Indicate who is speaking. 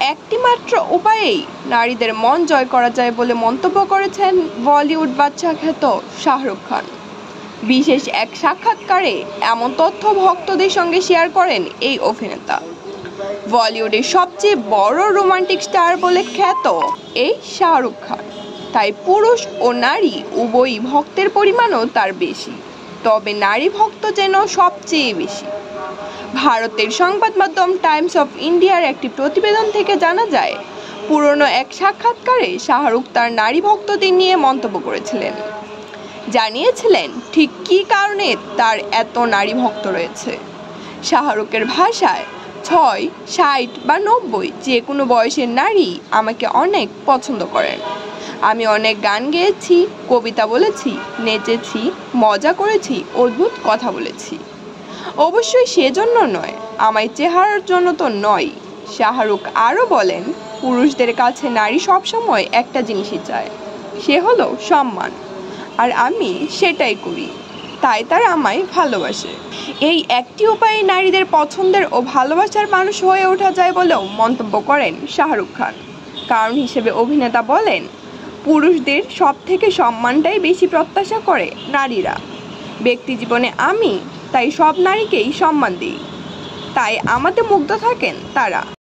Speaker 1: একটি মাত্র উপায়েই নারীদের মন জয় করা যায় বলে মন্তব্য করেছেন বলিউড বাদশা খ্যাত শাহরুখ খান। বিশেষ এক সাক্ষাৎকারে এমন তথ্য ভক্তদের সঙ্গে শেয়ার করেন এই অভিনেতা। বলিউডের সবচেয়ে বড় রোমান্টিক স্টার বলে খ্যাত এই শাহরুখ খান, তাই পুরুষ ও নারী উভয়ই ভক্তের পরিমাণও তার বেশি, তবে নারী ভক্ত যেন সবচেয়ে বেশি। ভারতের সংবাদ মাধ্যম টাইমস অফ ইন্ডিয়ার একটি প্রতিবেদন থেকে জানা যায়, পুরনো এক সাক্ষাৎকারে শাহরুখ তার নারী ভক্তদের নিয়ে মন্তব্য করেছিলেন। জানিয়েছিলেন ঠিক কী কারণে তার এত নারী ভক্ত রয়েছে। শাহরুখের ভাষায় ৬, ৬০ বা ৯০ যে কোনো বয়সের নারী আমাকে অনেক পছন্দ করেন। আমি অনেক গান গেয়েছি, কবিতা বলেছি, নেচেছি, মজা করেছি, অদ্ভুত কথা বলেছি। অবশ্যই সেজন্য নয়, আমার চেহারার জন্য তো নয়। শাহরুখ আরও বলেন, পুরুষদের কাছে নারী সবসময় একটা জিনিসই চায়, সে হলো সম্মান, আর আমি সেটাই করি, তাই তারা আমায় ভালোবাসে। এই একটি উপায়ে নারীদের পছন্দের ও ভালোবাসার মানুষ হয়ে ওঠা যায় বলেও মন্তব্য করেন শাহরুখ খান। কারণ হিসেবে অভিনেতা বলেন, পুরুষদের সব থেকে সম্মানটাই বেশি প্রত্যাশা করে নারীরা। ব্যক্তি জীবনে আমি তাই সব নারীকেই সম্মান দিই, তাই আমাতে মুগ্ধ থাকেন তারা।